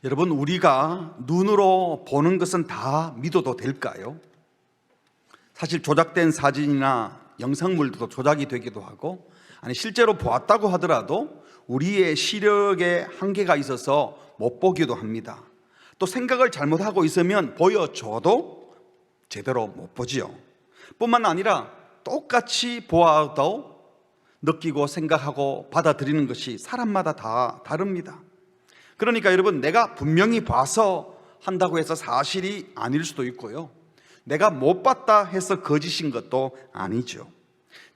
여러분, 우리가 눈으로 보는 것은 다 믿어도 될까요? 사실 조작된 사진이나 영상물도 조작이 되기도 하고, 아니 실제로 보았다고 하더라도 우리의 시력에 한계가 있어서 못 보기도 합니다. 또 생각을 잘못하고 있으면 보여줘도 제대로 못 보지요. 뿐만 아니라 똑같이 보아도 느끼고 생각하고 받아들이는 것이 사람마다 다 다릅니다. 그러니까 여러분, 내가 분명히 봐서 한다고 해서 사실이 아닐 수도 있고요, 내가 못 봤다 해서 거짓인 것도 아니죠.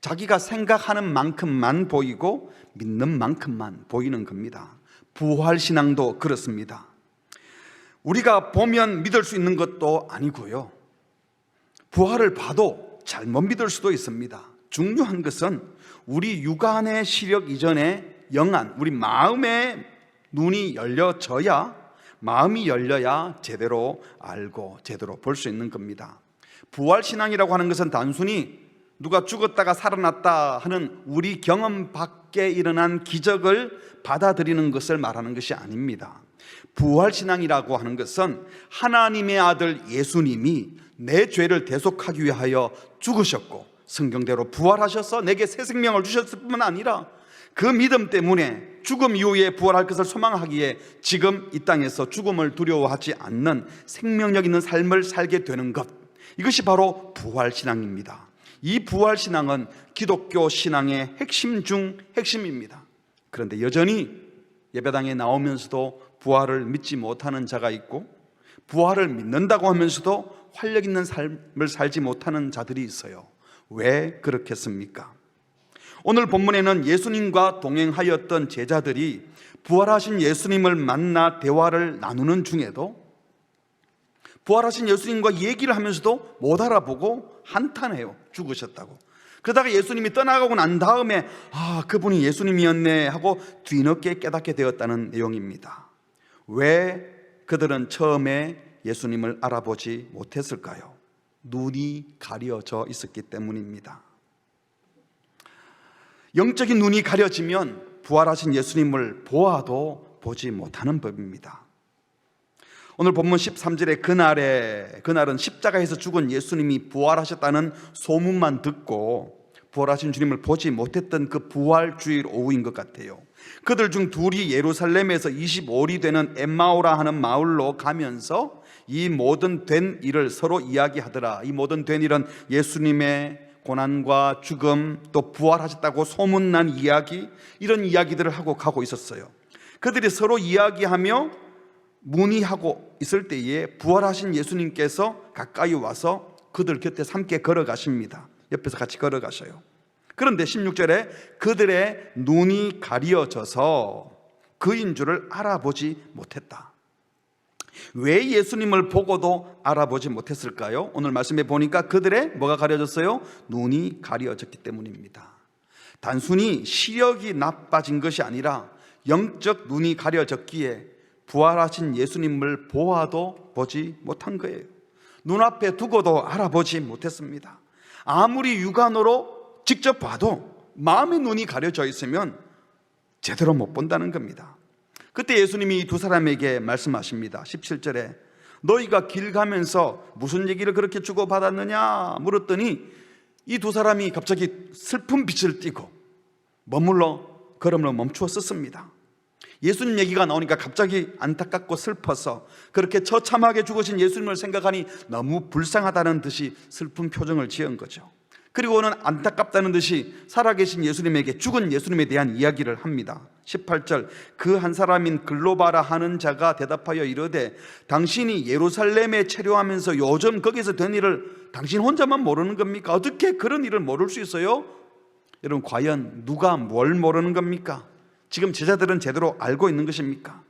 자기가 생각하는 만큼만 보이고 믿는 만큼만 보이는 겁니다. 부활신앙도 그렇습니다. 우리가 보면 믿을 수 있는 것도 아니고요, 부활을 봐도 잘못 믿을 수도 있습니다. 중요한 것은 우리 육안의 시력 이전에 영안, 우리 마음의 눈이 열려져야, 마음이 열려야 제대로 알고 제대로 볼 수 있는 겁니다. 부활신앙이라고 하는 것은 단순히 누가 죽었다가 살아났다 하는 우리 경험 밖에 일어난 기적을 받아들이는 것을 말하는 것이 아닙니다. 부활신앙이라고 하는 것은 하나님의 아들 예수님이 내 죄를 대속하기 위하여 죽으셨고 성경대로 부활하셔서 내게 새 생명을 주셨을 뿐만 아니라 그 믿음 때문에 죽음 이후에 부활할 것을 소망하기에 지금 이 땅에서 죽음을 두려워하지 않는 생명력 있는 삶을 살게 되는 것, 이것이 바로 부활신앙입니다. 이 부활신앙은 기독교 신앙의 핵심 중 핵심입니다. 그런데 여전히 예배당에 나오면서도 부활을 믿지 못하는 자가 있고, 부활을 믿는다고 하면서도 활력 있는 삶을 살지 못하는 자들이 있어요. 왜 그렇겠습니까? 오늘 본문에는 예수님과 동행하였던 제자들이 부활하신 예수님을 만나 대화를 나누는 중에도 부활하신 예수님과 얘기를 하면서도 못 알아보고 한탄해요. 죽으셨다고. 그러다가 예수님이 떠나가고 난 다음에 그분이 예수님이었네 하고 뒤늦게 깨닫게 되었다는 내용입니다. 왜 그들은 처음에 예수님을 알아보지 못했을까요? 눈이 가려져 있었기 때문입니다. 영적인 눈이 가려지면 부활하신 예수님을 보아도 보지 못하는 법입니다. 오늘 본문 13절에 그날은 십자가에서 죽은 예수님이 부활하셨다는 소문만 듣고 부활하신 주님을 보지 못했던 그 부활주일 오후인 것 같아요. 그들 중 둘이 예루살렘에서 25里되는 엠마오라 하는 마을로 가면서 이 모든 된 일을 서로 이야기하더라. 이 모든 된 일은 예수님의 고난과 죽음, 또 부활하셨다고 소문난 이야기, 이런 이야기들을 하고 가고 있었어요. 그들이 서로 이야기하며 문의하고 있을 때에 부활하신 예수님께서 가까이 와서 그들 곁에 함께 걸어가십니다. 옆에서 같이 걸어가셔요. 그런데 16절에 그들의 눈이 가려져서 그인 줄을 알아보지 못했다. 왜 예수님을 보고도 알아보지 못했을까요? 오늘 말씀에 보니까 그들의 뭐가 가려졌어요? 눈이 가려졌기 때문입니다. 단순히 시력이 나빠진 것이 아니라 영적 눈이 가려졌기에 부활하신 예수님을 보아도 보지 못한 거예요. 눈앞에 두고도 알아보지 못했습니다. 아무리 육안으로 직접 봐도 마음의 눈이 가려져 있으면 제대로 못 본다는 겁니다. 그때 예수님이 이 두 사람에게 말씀하십니다. 17절에 너희가 길 가면서 무슨 얘기를 그렇게 주고받았느냐 물었더니 이 두 사람이 갑자기 슬픈 빛을 띠고 머물러 걸음을 멈추어 섰습니다. 예수님 얘기가 나오니까 갑자기 안타깝고 슬퍼서 그렇게 처참하게 죽으신 예수님을 생각하니 너무 불쌍하다는 듯이 슬픈 표정을 지은 거죠. 그리고는 안타깝다는 듯이 살아계신 예수님에게 죽은 예수님에 대한 이야기를 합니다. 18절 그 한 사람인 글로바라 하는 자가 대답하여 이르되 당신이 예루살렘에 체류하면서 요즘 거기서 된 일을 당신 혼자만 모르는 겁니까? 어떻게 그런 일을 모를 수 있어요? 여러분, 과연 누가 뭘 모르는 겁니까? 지금 제자들은 제대로 알고 있는 것입니까?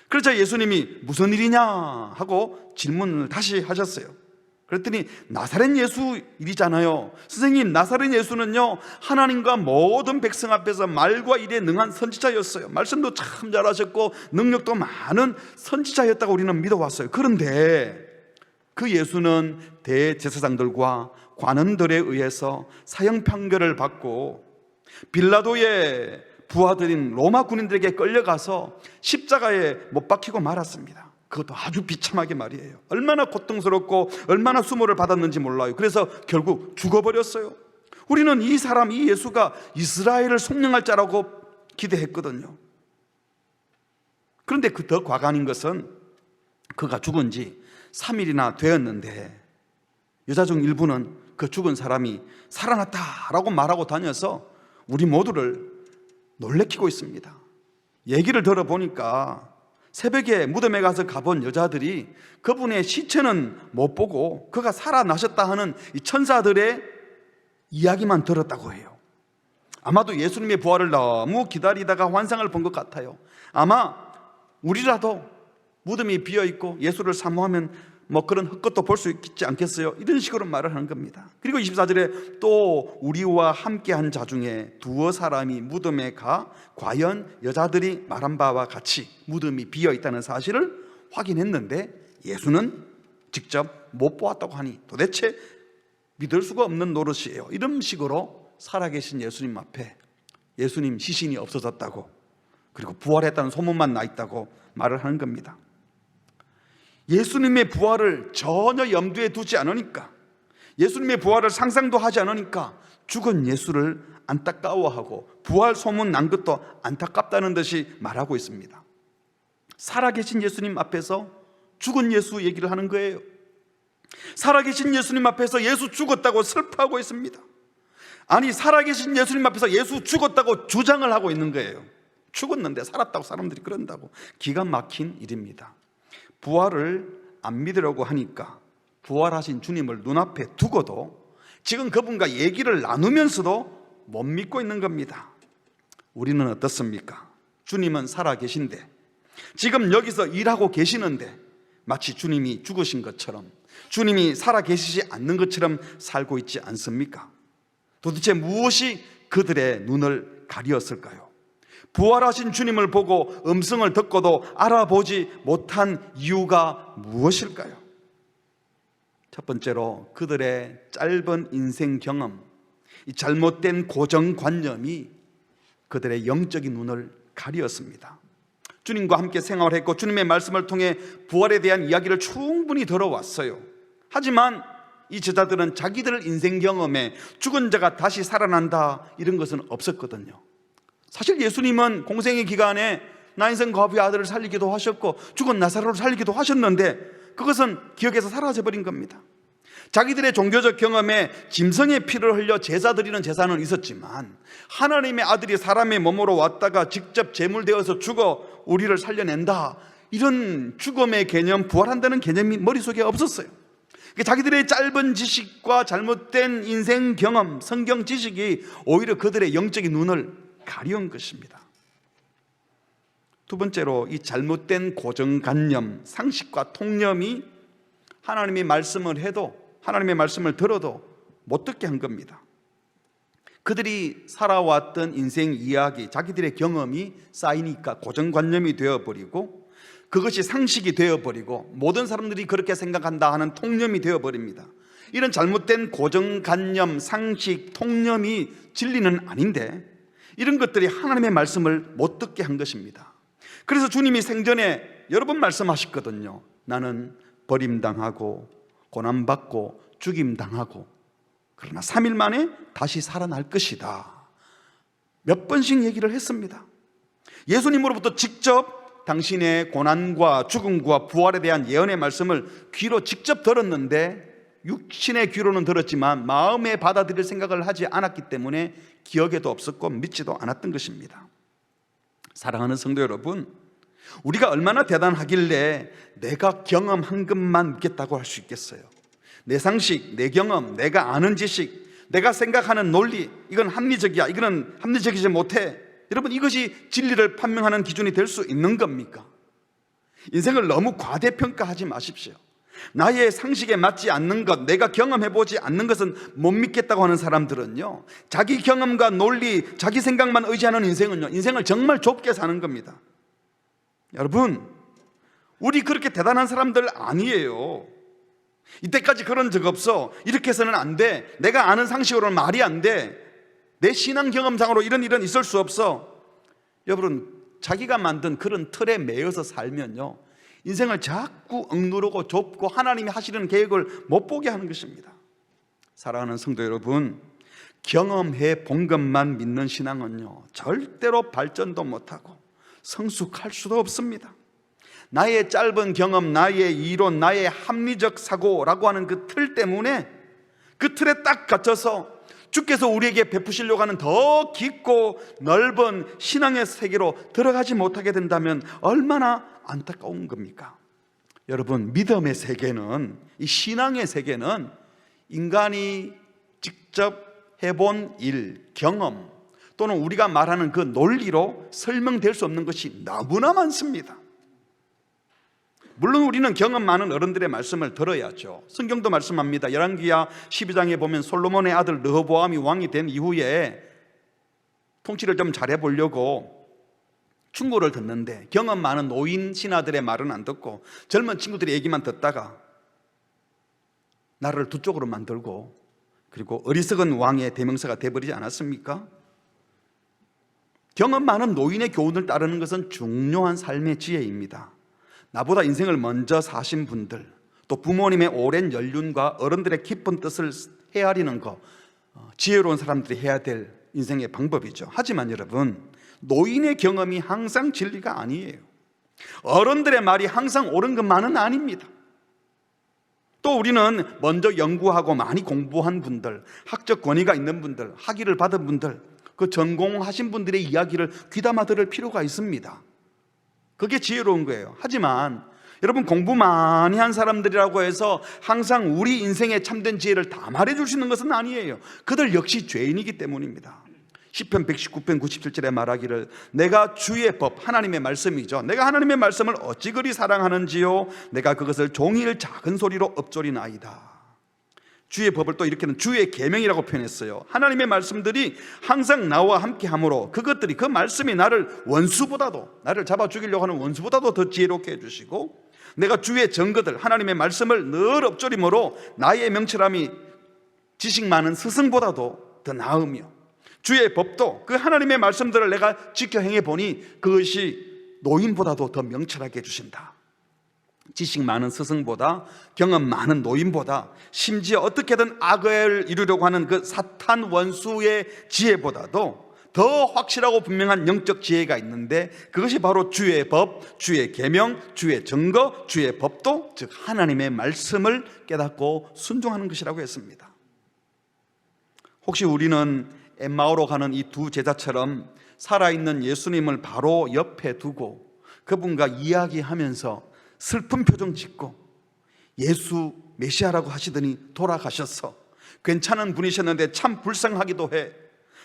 그러자 예수님이 무슨 일이냐 하고 질문을 다시 하셨어요. 그랬더니 나사렛 예수 일이잖아요. 선생님, 나사렛 예수는요 하나님과 모든 백성 앞에서 말과 일에 능한 선지자였어요. 말씀도 참 잘하셨고 능력도 많은 선지자였다고 우리는 믿어왔어요. 그런데 그 예수는 대제사장들과 관원들에 의해서 사형 판결을 받고 빌라도의 부하들인 로마 군인들에게 끌려가서 십자가에 못 박히고 말았습니다. 그것도 아주 비참하게 말이에요. 얼마나 고통스럽고 얼마나 수모를 받았는지 몰라요. 그래서 결국 죽어버렸어요. 우리는 이 사람, 이 예수가 이스라엘을 속량할 자라고 기대했거든요. 그런데 그 더 과간인 것은 그가 죽은 지 3일이나 되었는데 여자 중 일부는 그 죽은 사람이 살아났다라고 말하고 다녀서 우리 모두를 놀래키고 있습니다. 얘기를 들어보니까 새벽에 무덤에 가서 가본 여자들이 그분의 시체는 못 보고 그가 살아나셨다 하는 이 천사들의 이야기만 들었다고 해요. 아마도 예수님의 부활을 너무 기다리다가 환상을 본 것 같아요. 아마 우리라도 무덤이 비어있고 예수를 사모하면 뭐 그런 헛것도 볼 수 있지 않겠어요? 이런 식으로 말을 하는 겁니다. 그리고 24절에 또 우리와 함께한 자 중에 두어 사람이 무덤에 가 과연 여자들이 말한 바와 같이 무덤이 비어있다는 사실을 확인했는데 예수는 직접 못 보았다고 하니 도대체 믿을 수가 없는 노릇이에요. 이런 식으로 살아계신 예수님 앞에 예수님 시신이 없어졌다고, 그리고 부활했다는 소문만 나 있다고 말을 하는 겁니다. 예수님의 부활을 전혀 염두에 두지 않으니까, 예수님의 부활을 상상도 하지 않으니까 죽은 예수를 안타까워하고 부활 소문 난 것도 안타깝다는 듯이 말하고 있습니다. 살아계신 예수님 앞에서 죽은 예수 얘기를 하는 거예요. 살아계신 예수님 앞에서 예수 죽었다고 슬퍼하고 있습니다. 아니, 살아계신 예수님 앞에서 예수 죽었다고 주장을 하고 있는 거예요. 죽었는데 살았다고 사람들이 그런다고. 기가 막힌 일입니다. 부활을 안 믿으려고 하니까 부활하신 주님을 눈앞에 두고도 지금 그분과 얘기를 나누면서도 못 믿고 있는 겁니다. 우리는 어떻습니까? 주님은 살아계신데, 지금 여기서 일하고 계시는데 마치 주님이 죽으신 것처럼, 주님이 살아계시지 않는 것처럼 살고 있지 않습니까? 도대체 무엇이 그들의 눈을 가리었을까요? 부활하신 주님을 보고 음성을 듣고도 알아보지 못한 이유가 무엇일까요? 첫 번째로 그들의 짧은 인생 경험, 이 잘못된 고정관념이 그들의 영적인 눈을 가리었습니다. 주님과 함께 생활했고 주님의 말씀을 통해 부활에 대한 이야기를 충분히 들어왔어요. 하지만 이 제자들은 자기들 인생 경험에 죽은 자가 다시 살아난다 이런 것은 없었거든요. 사실 예수님은 공생의 기간에 나인성 과부의 아들을 살리기도 하셨고 죽은 나사로를 살리기도 하셨는데 그것은 기억에서 사라져버린 겁니다. 자기들의 종교적 경험에 짐승의 피를 흘려 제사 드리는 제사는 있었지만 하나님의 아들이 사람의 몸으로 왔다가 직접 제물되어서 죽어 우리를 살려낸다, 이런 죽음의 개념, 부활한다는 개념이 머릿속에 없었어요. 자기들의 짧은 지식과 잘못된 인생 경험, 성경 지식이 오히려 그들의 영적인 눈을 가려운 것입니다. 두 번째로 이 잘못된 고정관념, 상식과 통념이 하나님의 말씀을 해도, 하나님의 말씀을 들어도 못 듣게 한 겁니다. 그들이 살아왔던 인생 이야기, 자기들의 경험이 쌓이니까 고정관념이 되어버리고 그것이 상식이 되어버리고 모든 사람들이 그렇게 생각한다 하는 통념이 되어버립니다. 이런 잘못된 고정관념, 상식, 통념이 진리는 아닌데 이런 것들이 하나님의 말씀을 못 듣게 한 것입니다. 그래서 주님이 생전에 여러 번 말씀하셨거든요. 나는 버림당하고 고난받고 죽임당하고 그러나 3일 만에 다시 살아날 것이다. 몇 번씩 얘기를 했습니다. 예수님으로부터 직접 당신의 고난과 죽음과 부활에 대한 예언의 말씀을 귀로 직접 들었는데 육신의 귀로는 들었지만 마음에 받아들일 생각을 하지 않았기 때문에 기억에도 없었고 믿지도 않았던 것입니다. 사랑하는 성도 여러분, 우리가 얼마나 대단하길래 내가 경험한 것만 믿겠다고 할 수 있겠어요? 내 상식, 내 경험, 내가 아는 지식, 내가 생각하는 논리, 이건 합리적이야, 이거는 합리적이지 못해, 여러분 이것이 진리를 판명하는 기준이 될 수 있는 겁니까? 인생을 너무 과대평가하지 마십시오. 나의 상식에 맞지 않는 것, 내가 경험해보지 않는 것은 못 믿겠다고 하는 사람들은요, 자기 경험과 논리, 자기 생각만 의지하는 인생은요, 인생을 정말 좁게 사는 겁니다. 여러분, 우리 그렇게 대단한 사람들 아니에요. 이때까지 그런 적 없어, 이렇게 해서는 안 돼, 내가 아는 상식으로는 말이 안 돼, 내 신앙 경험상으로 이런 일은 있을 수 없어, 여러분, 자기가 만든 그런 틀에 매여서 살면요, 인생을 자꾸 억누르고 좁고 하나님이 하시는 계획을 못 보게 하는 것입니다. 사랑하는 성도 여러분, 경험해 본 것만 믿는 신앙은요, 절대로 발전도 못하고 성숙할 수도 없습니다. 나의 짧은 경험, 나의 이론, 나의 합리적 사고라고 하는 그 틀 때문에, 그 틀에 딱 갇혀서 주께서 우리에게 베푸시려고 하는 더 깊고 넓은 신앙의 세계로 들어가지 못하게 된다면 얼마나 안타까운 겁니까? 여러분, 믿음의 세계는, 이 신앙의 세계는 인간이 직접 해본 일, 경험 또는 우리가 말하는 그 논리로 설명될 수 없는 것이 너무나 많습니다. 물론 우리는 경험 많은 어른들의 말씀을 들어야죠. 성경도 말씀합니다. 열왕기하 12장에 보면 솔로몬의 아들 르호보암이 왕이 된 이후에 통치를 좀 잘해보려고 충고를 듣는데, 경험 많은 노인 신하들의 말은 안 듣고 젊은 친구들의 얘기만 듣다가 나라를 두 쪽으로 만들고, 그리고 어리석은 왕의 대명사가 돼버리지 않았습니까? 경험 많은 노인의 교훈을 따르는 것은 중요한 삶의 지혜입니다. 나보다 인생을 먼저 사신 분들, 또 부모님의 오랜 연륜과 어른들의 깊은 뜻을 헤아리는 거, 지혜로운 사람들이 해야 될 인생의 방법이죠. 하지만 여러분, 노인의 경험이 항상 진리가 아니에요. 어른들의 말이 항상 옳은 것만은 아닙니다. 또 우리는 먼저 연구하고 많이 공부한 분들, 학적 권위가 있는 분들, 학위를 받은 분들, 그 전공하신 분들의 이야기를 귀담아 들을 필요가 있습니다. 그게 지혜로운 거예요. 하지만 여러분, 공부 많이 한 사람들이라고 해서 항상 우리 인생의 참된 지혜를 다 말해줄 수 있는 것은 아니에요. 그들 역시 죄인이기 때문입니다. 시편 119편 97절에 말하기를, 내가 주의 법, 하나님의 말씀이죠, 내가 하나님의 말씀을 어찌 그리 사랑하는지요, 내가 그것을 종일 작은 소리로 엎조리나이다. 주의 법을 또 이렇게는 주의 계명이라고 표현했어요. 하나님의 말씀들이 항상 나와 함께 함으로 그것들이, 그 말씀이 나를 원수보다도, 나를 잡아 죽이려고 하는 원수보다도 더 지혜롭게 해주시고, 내가 주의 증거들, 하나님의 말씀을 늘 엎조림으로 나의 명철함이 지식 많은 스승보다도 더 나으며, 주의 법도, 그 하나님의 말씀들을 내가 지켜 행해보니 그것이 노인보다도 더 명철하게 해주신다. 지식 많은 스승보다, 경험 많은 노인보다, 심지어 어떻게든 악을 이루려고 하는 그 사탄 원수의 지혜보다도 더 확실하고 분명한 영적 지혜가 있는데, 그것이 바로 주의 법, 주의 계명, 주의 증거, 주의 법도, 즉 하나님의 말씀을 깨닫고 순종하는 것이라고 했습니다. 혹시 우리는 엠마오로 가는 이 두 제자처럼 살아있는 예수님을 바로 옆에 두고 그분과 이야기하면서 슬픈 표정 짓고 예수 메시아라고 하시더니 돌아가셨어, 괜찮은 분이셨는데 참 불쌍하기도 해,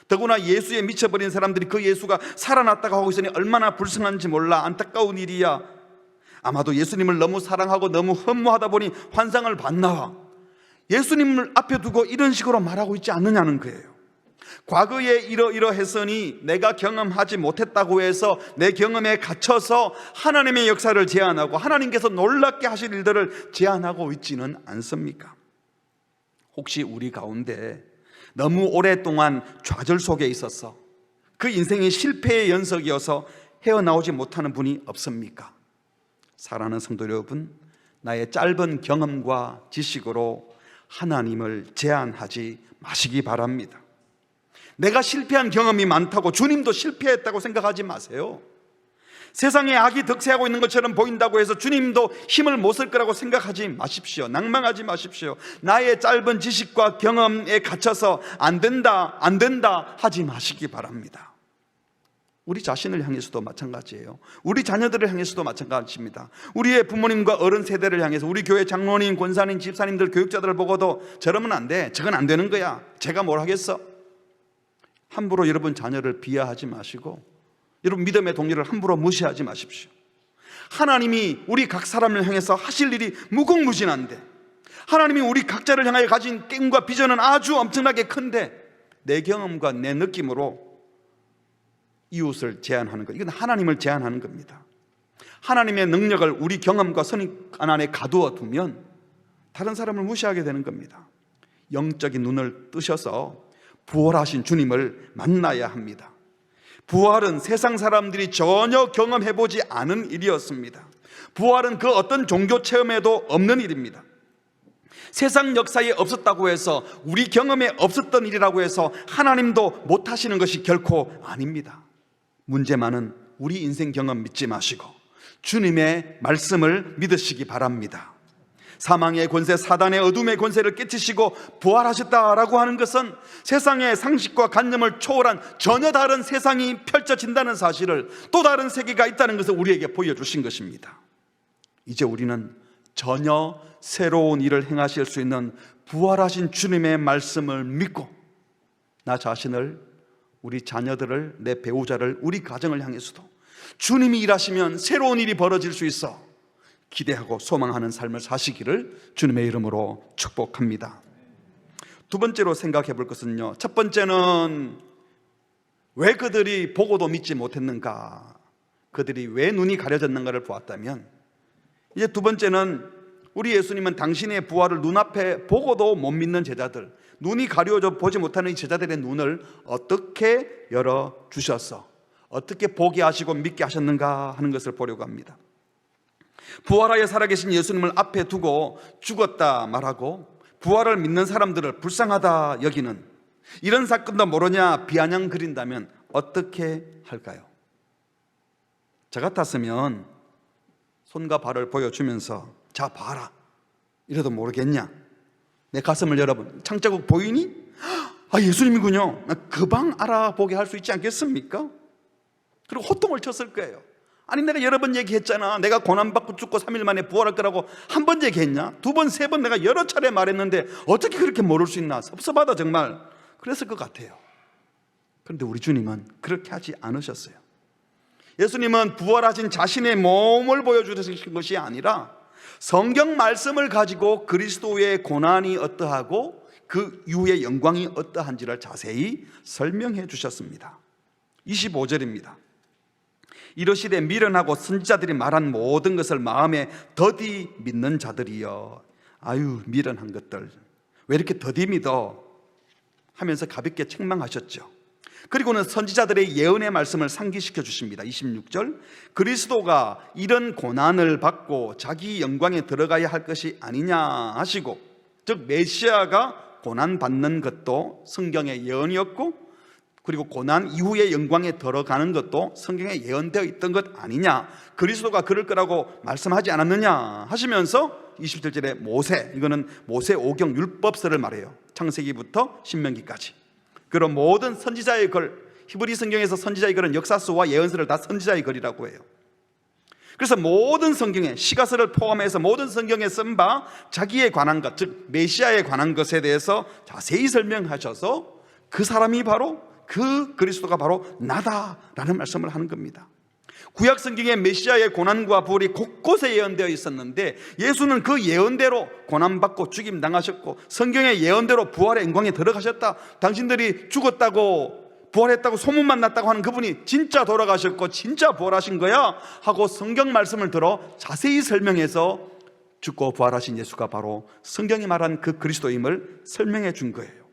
더구나 예수에 미쳐버린 사람들이 그 예수가 살아났다고 하고 있으니 얼마나 불쌍한지 몰라, 안타까운 일이야, 아마도 예수님을 너무 사랑하고 너무 허무하다 보니 환상을 봤나, 예수님을 앞에 두고 이런 식으로 말하고 있지 않느냐는 거예요. 과거에 이러했으니 내가 경험하지 못했다고 해서 내 경험에 갇혀서 하나님의 역사를 제한하고 하나님께서 놀랍게 하실 일들을 제한하고 있지는 않습니까? 혹시 우리 가운데 너무 오랫동안 좌절 속에 있어서 그 인생이 실패의 연속이어서 헤어나오지 못하는 분이 없습니까? 사랑하는 성도 여러분, 나의 짧은 경험과 지식으로 하나님을 제한하지 마시기 바랍니다. 내가 실패한 경험이 많다고 주님도 실패했다고 생각하지 마세요. 세상에 악이 득세하고 있는 것처럼 보인다고 해서 주님도 힘을 못 쓸 거라고 생각하지 마십시오. 낭망하지 마십시오. 나의 짧은 지식과 경험에 갇혀서 안 된다 하지 마시기 바랍니다. 우리 자신을 향해서도 마찬가지예요. 우리 자녀들을 향해서도 마찬가지입니다. 우리의 부모님과 어른 세대를 향해서, 우리 교회 장로님, 권사님, 집사님들, 교육자들을 보고도 저러면 안 돼, 저건 안 되는 거야, 제가 뭘 하겠어, 함부로 여러분 자녀를 비하하지 마시고 여러분 믿음의 동료를 함부로 무시하지 마십시오. 하나님이 우리 각 사람을 향해서 하실 일이 무궁무진한데, 하나님이 우리 각자를 향하여 가진 꿈과 비전은 아주 엄청나게 큰데, 내 경험과 내 느낌으로 이웃을 제한하는 것, 이건 하나님을 제한하는 겁니다. 하나님의 능력을 우리 경험과 선입관 안에 가두어 두면 다른 사람을 무시하게 되는 겁니다. 영적인 눈을 뜨셔서 부활하신 주님을 만나야 합니다. 부활은 세상 사람들이 전혀 경험해보지 않은 일이었습니다. 부활은 그 어떤 종교 체험에도 없는 일입니다. 세상 역사에 없었다고 해서, 우리 경험에 없었던 일이라고 해서 하나님도 못하시는 것이 결코 아닙니다. 문제만은 우리 인생 경험 믿지 마시고 주님의 말씀을 믿으시기 바랍니다. 사망의 권세, 사단의 어둠의 권세를 깨치시고 부활하셨다라고 하는 것은 세상의 상식과 관념을 초월한 전혀 다른 세상이 펼쳐진다는 사실을, 또 다른 세계가 있다는 것을 우리에게 보여주신 것입니다. 이제 우리는 전혀 새로운 일을 행하실 수 있는 부활하신 주님의 말씀을 믿고 나 자신을, 우리 자녀들을, 내 배우자를, 우리 가정을 향해서도 주님이 일하시면 새로운 일이 벌어질 수 있어 기대하고 소망하는 삶을 사시기를 주님의 이름으로 축복합니다. 두 번째로 생각해 볼 것은요, 첫 번째는 왜 그들이 보고도 믿지 못했는가, 그들이 왜 눈이 가려졌는가를 보았다면, 이제 두 번째는 우리 예수님은 당신의 부활을 눈앞에 보고도 못 믿는 제자들, 눈이 가려져 보지 못하는 이 제자들의 눈을 어떻게 열어주셔서 어떻게 보게 하시고 믿게 하셨는가 하는 것을 보려고 합니다. 부활하여 살아계신 예수님을 앞에 두고 죽었다 말하고 부활을 믿는 사람들을 불쌍하다 여기는 이런 사건도 모르냐 비아냥 그린다면 어떻게 할까요? 저 같았으면 손과 발을 보여주면서 자 봐라 이래도 모르겠냐, 내 가슴을 열어본 창자국 보이니? 아 예수님이군요, 금방 알아보게 할 수 있지 않겠습니까? 그리고 호통을 쳤을 거예요. 아니 내가 여러 번 얘기했잖아, 내가 고난받고 죽고 3일 만에 부활할 거라고 한 번 얘기했냐? 두 번, 세 번 내가 여러 차례 말했는데 어떻게 그렇게 모를 수 있나? 섭섭하다 정말. 그랬을 것 같아요. 그런데 우리 주님은 그렇게 하지 않으셨어요. 예수님은 부활하신 자신의 몸을 보여주신 것이 아니라 성경 말씀을 가지고 그리스도의 고난이 어떠하고 그 이후의 영광이 어떠한지를 자세히 설명해 주셨습니다. 25절입니다. 이르시되 미련하고 선지자들이 말한 모든 것을 마음에 더디 믿는 자들이여. 아유 미련한 것들 왜 이렇게 더디 믿어 하면서 가볍게 책망하셨죠. 그리고는 선지자들의 예언의 말씀을 상기시켜 주십니다. 26절 그리스도가 이런 고난을 받고 자기 영광에 들어가야 할 것이 아니냐 하시고, 즉 메시아가 고난받는 것도 성경의 예언이었고 그리고 고난 이후의 영광에 들어가는 것도 성경에 예언되어 있던 것 아니냐, 그리스도가 그럴 거라고 말씀하지 않았느냐 하시면서 27절에 모세, 이거는 모세오경 율법서를 말해요. 창세기부터 신명기까지. 그런 모든 선지자의 글, 히브리 성경에서 선지자의 글은 역사서와 예언서를 다 선지자의 글이라고 해요. 그래서 모든 성경에, 시가서를 포함해서 모든 성경에 쓴 바 자기에 관한 것, 즉 메시아에 관한 것에 대해서 자세히 설명하셔서 그 사람이 바로, 그 그리스도가 바로 나다라는 말씀을 하는 겁니다. 구약 성경에 메시아의 고난과 부활이 곳곳에 예언되어 있었는데 예수는 그 예언대로 고난받고 죽임 당하셨고 성경의 예언대로 부활의 영광에 들어가셨다, 당신들이 죽었다고 부활했다고 소문만 났다고 하는 그분이 진짜 돌아가셨고 진짜 부활하신 거야 하고 성경 말씀을 들어 자세히 설명해서 죽고 부활하신 예수가 바로 성경이 말한 그 그리스도임을 설명해 준 거예요.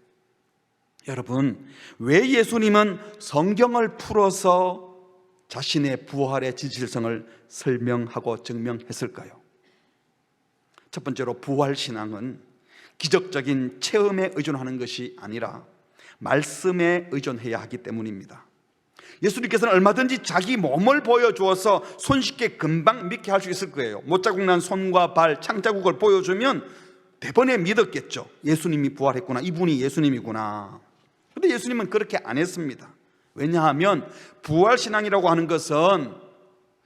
여러분, 왜 예수님은 성경을 풀어서 자신의 부활의 진실성을 설명하고 증명했을까요? 첫 번째로 부활신앙은 기적적인 체험에 의존하는 것이 아니라 말씀에 의존해야 하기 때문입니다. 예수님께서는 얼마든지 자기 몸을 보여주어서 손쉽게 금방 믿게 할 수 있을 거예요. 못자국 난 손과 발, 창자국을 보여주면 대번에 믿었겠죠. 예수님이 부활했구나, 이분이 예수님이구나. 그런데 예수님은 그렇게 안 했습니다. 왜냐하면 부활신앙이라고 하는 것은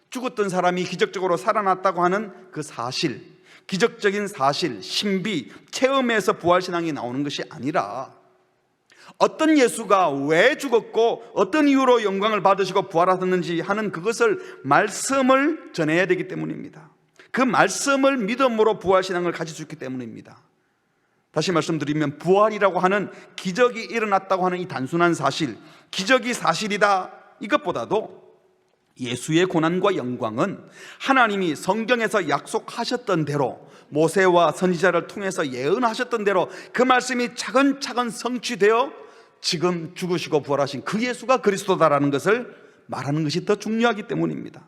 죽었던 사람이 기적적으로 살아났다고 하는 그 사실, 기적적인 사실, 신비, 체험에서 부활신앙이 나오는 것이 아니라 어떤 예수가 왜 죽었고 어떤 이유로 영광을 받으시고 부활하셨는지 하는 그것을 말씀을 전해야 되기 때문입니다. 그 말씀을 믿음으로 부활신앙을 가질 수 있기 때문입니다. 다시 말씀드리면 부활이라고 하는 기적이 일어났다고 하는 이 단순한 사실, 기적이 사실이다 이것보다도 예수의 고난과 영광은 하나님이 성경에서 약속하셨던 대로 모세와 선지자를 통해서 예언하셨던 대로 그 말씀이 차근차근 성취되어 지금 죽으시고 부활하신 그 예수가 그리스도다라는 것을 말하는 것이 더 중요하기 때문입니다.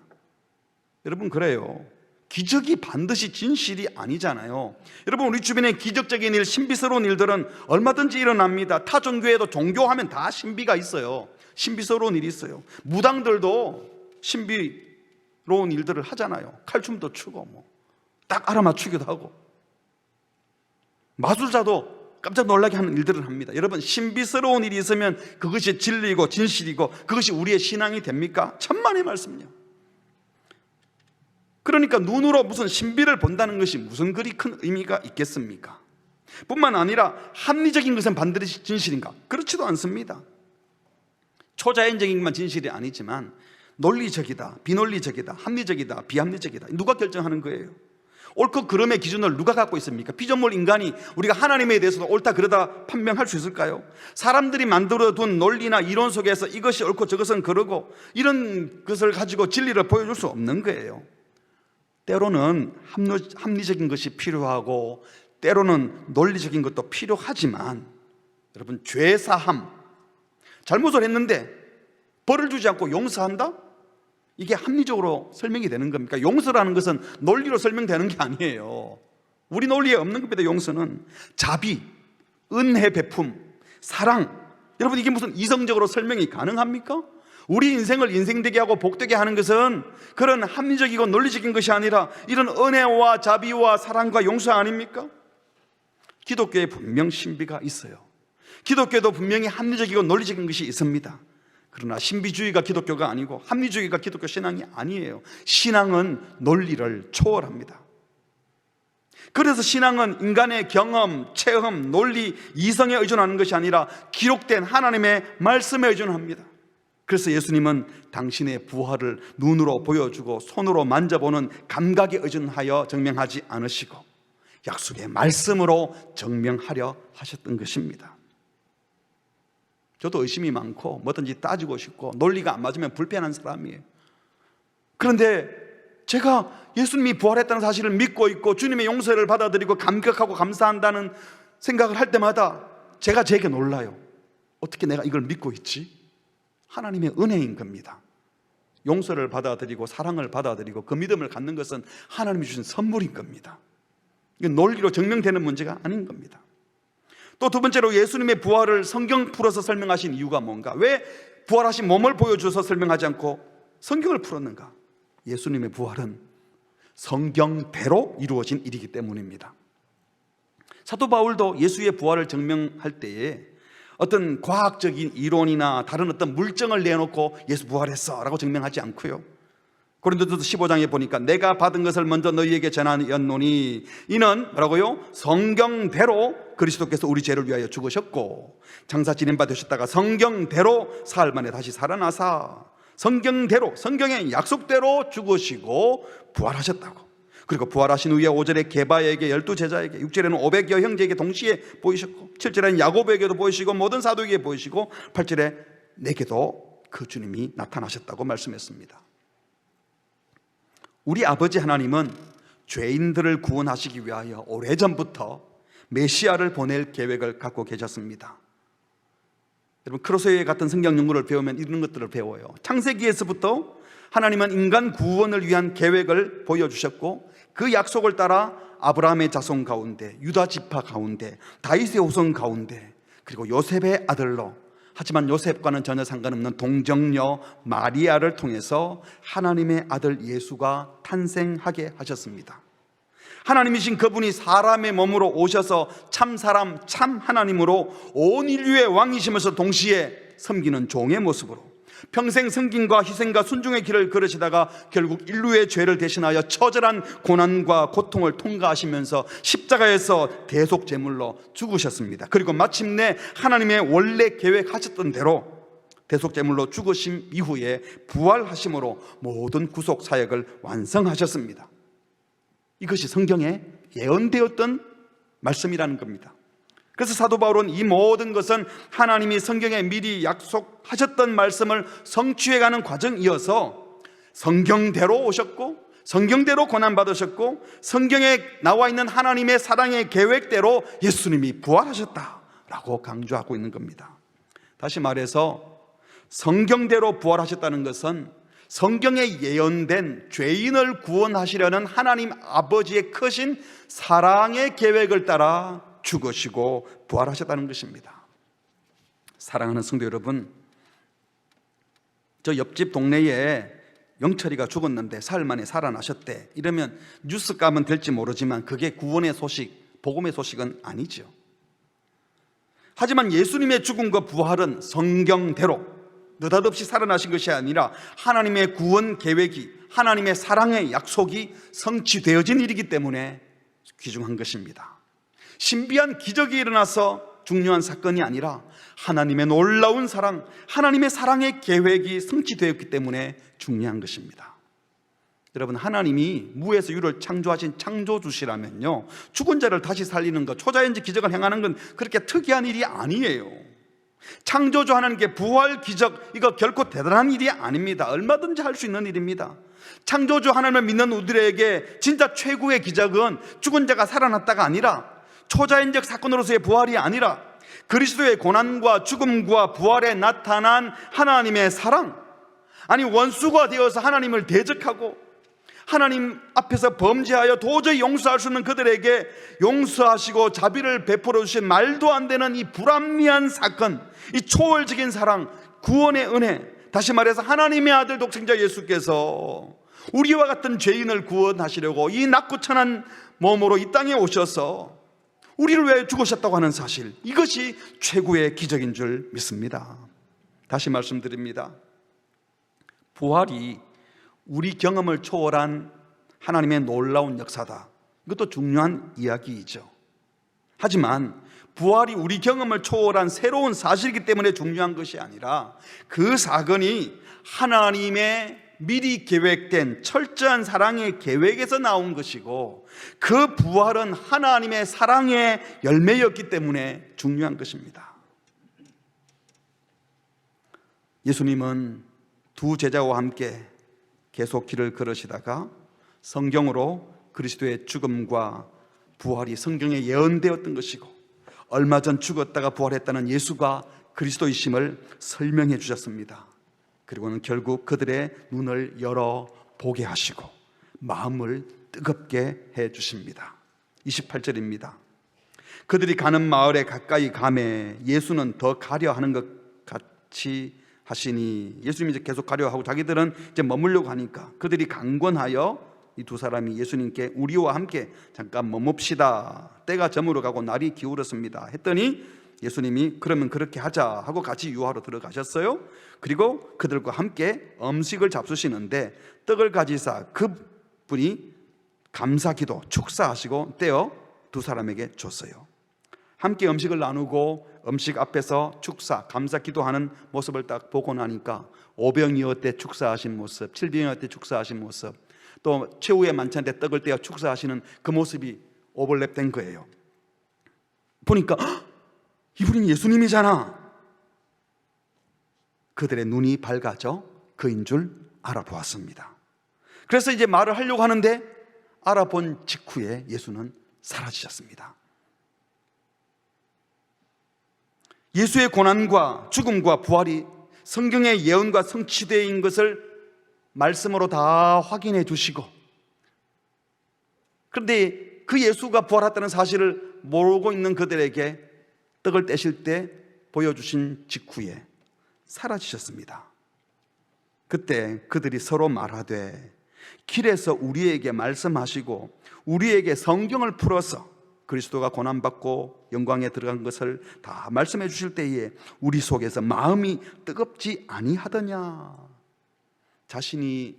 여러분, 그래요. 기적이 반드시 진실이 아니잖아요. 여러분, 우리 주변에 기적적인 일, 신비스러운 일들은 얼마든지 일어납니다. 타 종교에도 종교하면 다 신비가 있어요. 신비스러운 일이 있어요. 무당들도 신비로운 일들을 하잖아요. 칼춤도 추고 딱 알아맞추기도 하고, 마술사도 깜짝 놀라게 하는 일들을 합니다. 여러분, 신비스러운 일이 있으면 그것이 진리고 진실이고 그것이 우리의 신앙이 됩니까? 천만의 말씀이요. 그러니까 눈으로 무슨 신비를 본다는 것이 무슨 그리 큰 의미가 있겠습니까? 뿐만 아니라 합리적인 것은 반드시 진실인가? 그렇지도 않습니다. 초자연적인 것만 진실이 아니지만 논리적이다, 비논리적이다, 합리적이다, 비합리적이다, 누가 결정하는 거예요? 옳고 그름의 기준을 누가 갖고 있습니까? 피조물 인간이 우리가 하나님에 대해서도 옳다 그러다 판명할 수 있을까요? 사람들이 만들어둔 논리나 이론 속에서 이것이 옳고 저것은 그러고 이런 것을 가지고 진리를 보여줄 수 없는 거예요. 때로는 합리적인 것이 필요하고 때로는 논리적인 것도 필요하지만, 여러분, 죄사함, 잘못을 했는데 벌을 주지 않고 용서한다? 이게 합리적으로 설명이 되는 겁니까? 용서라는 것은 논리로 설명되는 게 아니에요. 우리 논리에 없는 겁니다. 용서는 자비, 은혜 베품, 사랑, 여러분, 이게 무슨 이성적으로 설명이 가능합니까? 우리 인생을 인생되게 하고 복되게 하는 것은 그런 합리적이고 논리적인 것이 아니라 이런 은혜와 자비와 사랑과 용서 아닙니까? 기독교에 분명 신비가 있어요. 기독교에도 분명히 합리적이고 논리적인 것이 있습니다. 그러나 신비주의가 기독교가 아니고 합리주의가 기독교 신앙이 아니에요. 신앙은 논리를 초월합니다. 그래서 신앙은 인간의 경험, 체험, 논리, 이성에 의존하는 것이 아니라 기록된 하나님의 말씀에 의존합니다. 그래서 예수님은 당신의 부활을 눈으로 보여주고 손으로 만져보는 감각에 의존하여 증명하지 않으시고 약속의 말씀으로 증명하려 하셨던 것입니다. 저도 의심이 많고 뭐든지 따지고 싶고 논리가 안 맞으면 불편한 사람이에요. 그런데 제가 예수님이 부활했다는 사실을 믿고 있고 주님의 용서를 받아들이고 감격하고 감사한다는 생각을 할 때마다 제가 제게 놀라요. 어떻게 내가 이걸 믿고 있지? 하나님의 은혜인 겁니다. 용서를 받아들이고 사랑을 받아들이고 그 믿음을 갖는 것은 하나님이 주신 선물인 겁니다. 이건 논리로 증명되는 문제가 아닌 겁니다. 또 두 번째로 예수님의 부활을 성경 풀어서 설명하신 이유가 뭔가? 왜 부활하신 몸을 보여줘서 설명하지 않고 성경을 풀었는가? 예수님의 부활은 성경대로 이루어진 일이기 때문입니다. 사도 바울도 예수의 부활을 증명할 때에 어떤 과학적인 이론이나 다른 어떤 물증을 내놓고 예수 부활했어 라고 증명하지 않고요, 고린도전서 15장에 보니까 내가 받은 것을 먼저 너희에게 전하였노니 이는 뭐라고요? 성경대로 그리스도께서 우리 죄를 위하여 죽으셨고 장사 지낸바 되셨다가 성경대로 사흘 만에 다시 살아나사 성경대로, 성경의 약속대로 죽으시고 부활하셨다고. 그리고 부활하신 후에 5절에 게바에게 12제자에게, 6절에는 500여 형제에게 동시에 보이셨고 7절에는 야고보에게도 보이시고 모든 사도에게 보이시고 8절에 내게도 그 주님이 나타나셨다고 말씀했습니다. 우리 아버지 하나님은 죄인들을 구원하시기 위하여 오래전부터 메시아를 보낼 계획을 갖고 계셨습니다. 여러분, 크로스웨이 같은 성경 연구를 배우면 이런 것들을 배워요. 창세기에서부터 하나님은 인간 구원을 위한 계획을 보여주셨고 그 약속을 따라 아브라함의 자손 가운데, 유다 지파 가운데, 다윗의 후손 가운데, 그리고 요셉의 아들로, 하지만 요셉과는 전혀 상관없는 동정녀 마리아를 통해서 하나님의 아들 예수가 탄생하게 하셨습니다. 하나님이신 그분이 사람의 몸으로 오셔서 참 사람, 참 하나님으로 온 인류의 왕이시면서 동시에 섬기는 종의 모습으로 평생 섬김과 희생과 순종의 길을 걸으시다가 결국 인류의 죄를 대신하여 처절한 고난과 고통을 통과하시면서 십자가에서 대속제물로 죽으셨습니다. 그리고 마침내 하나님의 원래 계획하셨던 대로 대속제물로 죽으심 이후에 부활하심으로 모든 구속 사역을 완성하셨습니다. 이것이 성경에 예언되었던 말씀이라는 겁니다. 그래서 사도 바울은 이 모든 것은 하나님이 성경에 미리 약속하셨던 말씀을 성취해가는 과정이어서 성경대로 오셨고 성경대로 고난받으셨고 성경에 나와 있는 하나님의 사랑의 계획대로 예수님이 부활하셨다라고 강조하고 있는 겁니다. 다시 말해서 성경대로 부활하셨다는 것은 성경에 예언된 죄인을 구원하시려는 하나님 아버지의 크신 사랑의 계획을 따라 죽으시고 부활하셨다는 것입니다. 사랑하는 성도 여러분, 저 옆집 동네에 영철이가 죽었는데 사흘 만에 살아나셨대, 이러면 뉴스감은 될지 모르지만 그게 구원의 소식, 복음의 소식은 아니죠. 하지만 예수님의 죽음과 부활은 성경대로 느닷없이 살아나신 것이 아니라 하나님의 구원 계획이, 하나님의 사랑의 약속이 성취되어진 일이기 때문에 귀중한 것입니다. 신비한 기적이 일어나서 중요한 사건이 아니라 하나님의 놀라운 사랑, 하나님의 사랑의 계획이 성취되었기 때문에 중요한 것입니다. 여러분, 하나님이 무에서 유를 창조하신 창조주시라면요, 죽은 자를 다시 살리는 것, 초자연적 기적을 행하는 건 그렇게 특이한 일이 아니에요. 창조주 하나님께 부활 기적, 이거 결코 대단한 일이 아닙니다. 얼마든지 할 수 있는 일입니다. 창조주 하나님을 믿는 우리들에게 진짜 최고의 기적은 죽은 자가 살아났다가 아니라, 초자연적 사건으로서의 부활이 아니라 그리스도의 고난과 죽음과 부활에 나타난 하나님의 사랑, 아니 원수가 되어서 하나님을 대적하고 하나님 앞에서 범죄하여 도저히 용서할 수 없는 그들에게 용서하시고 자비를 베풀어 주신 말도 안 되는 이 불합리한 사건, 이 초월적인 사랑, 구원의 은혜, 다시 말해서 하나님의 아들 독생자 예수께서 우리와 같은 죄인을 구원하시려고 이 낮고 천한 몸으로 이 땅에 오셔서 우리를 위해 죽으셨다고 하는 사실, 이것이 최고의 기적인 줄 믿습니다. 다시 말씀드립니다. 부활이 우리 경험을 초월한 하나님의 놀라운 역사다. 이것도 중요한 이야기이죠. 하지만 부활이 우리 경험을 초월한 새로운 사실이기 때문에 중요한 것이 아니라 그 사건이 하나님의 미리 계획된 철저한 사랑의 계획에서 나온 것이고, 그 부활은 하나님의 사랑의 열매였기 때문에 중요한 것입니다. 예수님은 두 제자와 함께 계속 길을 걸으시다가 성경으로 그리스도의 죽음과 부활이 성경에 예언되었던 것이고, 얼마 전 죽었다가 부활했다는 예수가 그리스도이심을 설명해 주셨습니다. 그리고는 결국 그들의 눈을 열어 보게 하시고 마음을 뜨겁게 해 주십니다. 28절입니다. 그들이 가는 마을에 가까이 가매 예수는 더 가려 하는 것 같이 하시니, 예수님이 이제 계속 가려 하고 자기들은 이제 머물려고 하니까 그들이 강권하여 이 두 사람이 예수님께 우리와 함께 잠깐 머뭅시다, 때가 저물어 가고 날이 기울었습니다 했더니 예수님이 그러면 그렇게 하자 하고 같이 유하로 들어가셨어요. 그리고 그들과 함께 음식을 잡수시는데 떡을 가지사 그분이 감사기도 축사하시고 떼어 두 사람에게 줬어요. 함께 음식을 나누고 음식 앞에서 축사, 감사기도하는 모습을 딱 보고 나니까 5병이어 때 축사하신 모습, 7병이어 때 축사하신 모습, 또 최후의 만찬 때 떡을 떼어 축사하시는 그 모습이 오버랩된 거예요. 보니까 이분이 예수님이잖아. 그들의 눈이 밝아져 그인 줄 알아보았습니다. 그래서 이제 말을 하려고 하는데 알아본 직후에 예수는 사라지셨습니다. 예수의 고난과 죽음과 부활이 성경의 예언과 성취되어인 것을 말씀으로 다 확인해 주시고, 그런데 그 예수가 부활했다는 사실을 모르고 있는 그들에게 떡을 떼실 때 보여주신 직후에 사라지셨습니다. 그때 그들이 서로 말하되 길에서 우리에게 말씀하시고 우리에게 성경을 풀어서 그리스도가 고난받고 영광에 들어간 것을 다 말씀해 주실 때에 우리 속에서 마음이 뜨겁지 아니하더냐.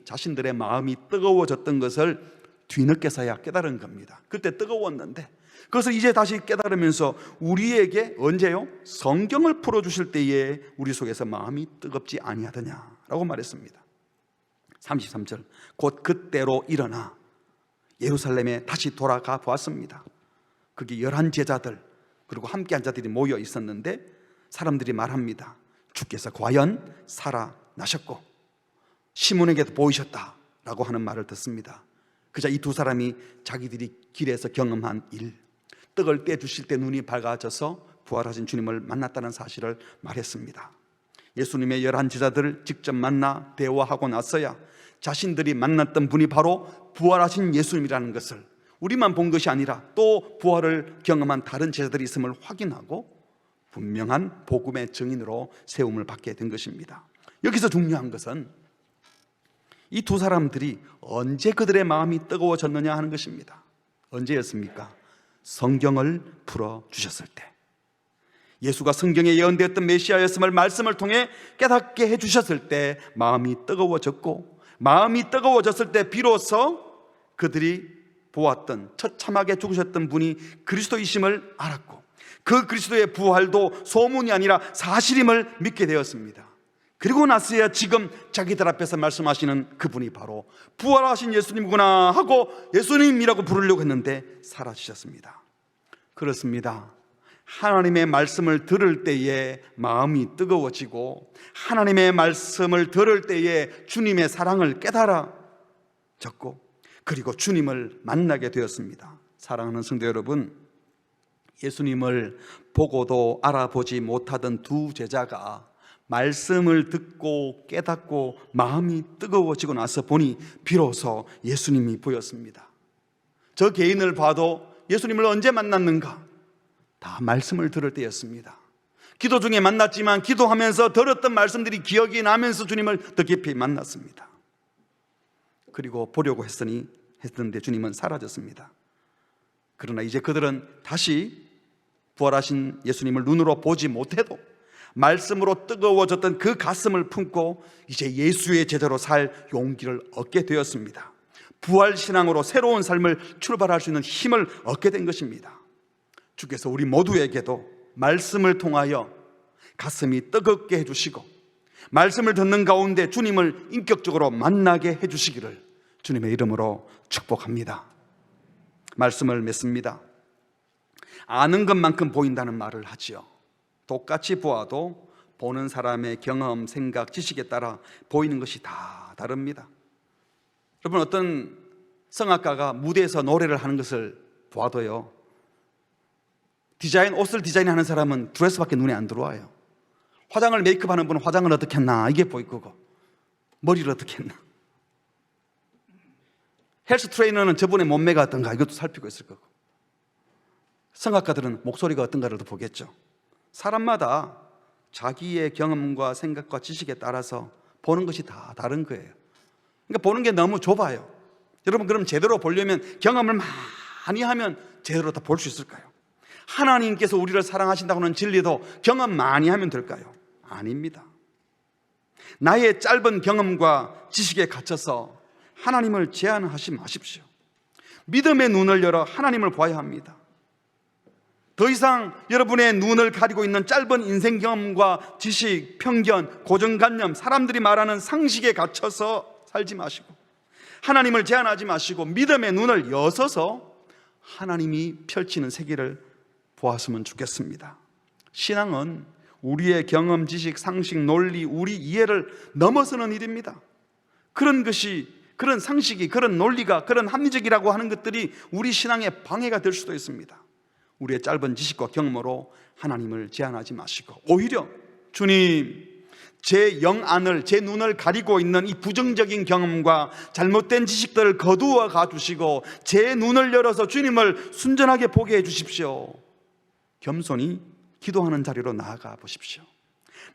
자신들의 마음이 뜨거워졌던 것을 뒤늦게서야 깨달은 겁니다. 그때 뜨거웠는데 그것을 이제 다시 깨달으면서 우리에게 언제요? 성경을 풀어주실 때에 우리 속에서 마음이 뜨겁지 아니하더냐라고 말했습니다. 33절, 곧 그때로 일어나 예루살렘에 다시 돌아가 보았습니다. 거기 11제자들 그리고 함께한 자들이 모여 있었는데 사람들이 말합니다. 주께서 과연 살아나셨고 시몬에게도 보이셨다라고 하는 말을 듣습니다. 그자 이 두 사람이 자기들이 길에서 경험한 일, 떡을 떼주실 때 눈이 밝아져서 부활하신 주님을 만났다는 사실을 말했습니다. 예수님의 11 제자들을 직접 만나 대화하고 나서야 자신들이 만났던 분이 바로 부활하신 예수님이라는 것을, 우리만 본 것이 아니라 또 부활을 경험한 다른 제자들이 있음을 확인하고 분명한 복음의 증인으로 세움을 받게 된 것입니다. 여기서 중요한 것은 이 두 사람들이 언제 그들의 마음이 뜨거워졌느냐 하는 것입니다. 언제였습니까? 성경을 풀어주셨을 때, 예수가 성경에 예언되었던 메시아였음을 말씀을 통해 깨닫게 해주셨을 때 마음이 뜨거워졌고, 마음이 뜨거워졌을 때 비로소 그들이 보았던 처참하게 죽으셨던 분이 그리스도이심을 알았고, 그 그리스도의 부활도 소문이 아니라 사실임을 믿게 되었습니다. 그리고 나서야 지금 자기들 앞에서 말씀하시는 그분이 바로 부활하신 예수님이구나 하고 예수님이라고 부르려고 했는데 사라지셨습니다. 그렇습니다. 하나님의 말씀을 들을 때에 마음이 뜨거워지고, 하나님의 말씀을 들을 때에 주님의 사랑을 깨달아졌고, 그리고 주님을 만나게 되었습니다. 사랑하는 성도 여러분, 예수님을 보고도 알아보지 못하던 두 제자가 말씀을 듣고 깨닫고 마음이 뜨거워지고 나서 보니 비로소 예수님이 보였습니다. 저 개인을 봐도 예수님을 언제 만났는가? 다 말씀을 들을 때였습니다. 기도 중에 만났지만 기도하면서 들었던 말씀들이 기억이 나면서 주님을 더 깊이 만났습니다. 그리고 보려고 했는데 주님은 사라졌습니다. 그러나 이제 그들은 다시 부활하신 예수님을 눈으로 보지 못해도 말씀으로 뜨거워졌던 그 가슴을 품고 이제 예수의 제자로 살 용기를 얻게 되었습니다. 부활신앙으로 새로운 삶을 출발할 수 있는 힘을 얻게 된 것입니다. 주께서 우리 모두에게도 말씀을 통하여 가슴이 뜨겁게 해주시고, 말씀을 듣는 가운데 주님을 인격적으로 만나게 해주시기를 주님의 이름으로 축복합니다. 말씀을 맺습니다. 아는 것만큼 보인다는 말을 하지요. 똑같이 보아도 보는 사람의 경험, 생각, 지식에 따라 보이는 것이 다 다릅니다. 여러분, 어떤 성악가가 무대에서 노래를 하는 것을 보아도요, 옷을 디자인하는 사람은 드레스밖에 눈에 안 들어와요. 화장을 메이크업하는 분은 화장을 어떻게 했나 이게 보일 거고, 머리를 어떻게 했나, 헬스 트레이너는 저분의 몸매가 어떤가 이것도 살피고 있을 거고, 성악가들은 목소리가 어떤가를 더 보겠죠. 사람마다 자기의 경험과 생각과 지식에 따라서 보는 것이 다 다른 거예요. 그러니까 보는 게 너무 좁아요. 여러분, 그럼 제대로 보려면 경험을 많이 하면 제대로 다 볼 수 있을까요? 하나님께서 우리를 사랑하신다고는 진리도 경험 많이 하면 될까요? 아닙니다. 나의 짧은 경험과 지식에 갇혀서 하나님을 제한하지 마십시오. 믿음의 눈을 열어 하나님을 봐야 합니다. 더 이상 여러분의 눈을 가리고 있는 짧은 인생 경험과 지식, 편견, 고정관념, 사람들이 말하는 상식에 갇혀서 살지 마시고, 하나님을 제한하지 마시고 믿음의 눈을 여서서 하나님이 펼치는 세계를 보았으면 좋겠습니다. 신앙은 우리의 경험, 지식, 상식, 논리, 우리 이해를 넘어서는 일입니다. 그런 것이, 그런 상식이, 그런 논리가, 그런 합리적이라고 하는 것들이 우리 신앙의 방해가 될 수도 있습니다. 우리의 짧은 지식과 경험으로 하나님을 제한하지 마시고, 오히려 주님, 제 영 안을, 제 눈을 가리고 있는 이 부정적인 경험과 잘못된 지식들을 거두어 가주시고 제 눈을 열어서 주님을 순전하게 보게 해주십시오. 겸손히 기도하는 자리로 나아가 보십시오.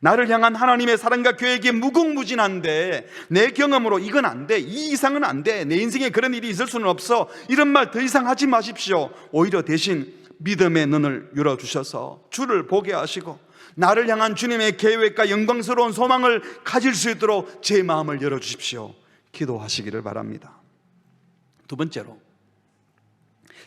나를 향한 하나님의 사랑과 계획이 무궁무진한데 내 경험으로 이건 안 돼, 이 이상은 안 돼, 내 인생에 그런 일이 있을 수는 없어, 이런 말 더 이상 하지 마십시오. 오히려 대신 믿음의 눈을 열어주셔서 주를 보게 하시고 나를 향한 주님의 계획과 영광스러운 소망을 가질 수 있도록 제 마음을 열어주십시오. 기도하시기를 바랍니다. 두 번째로,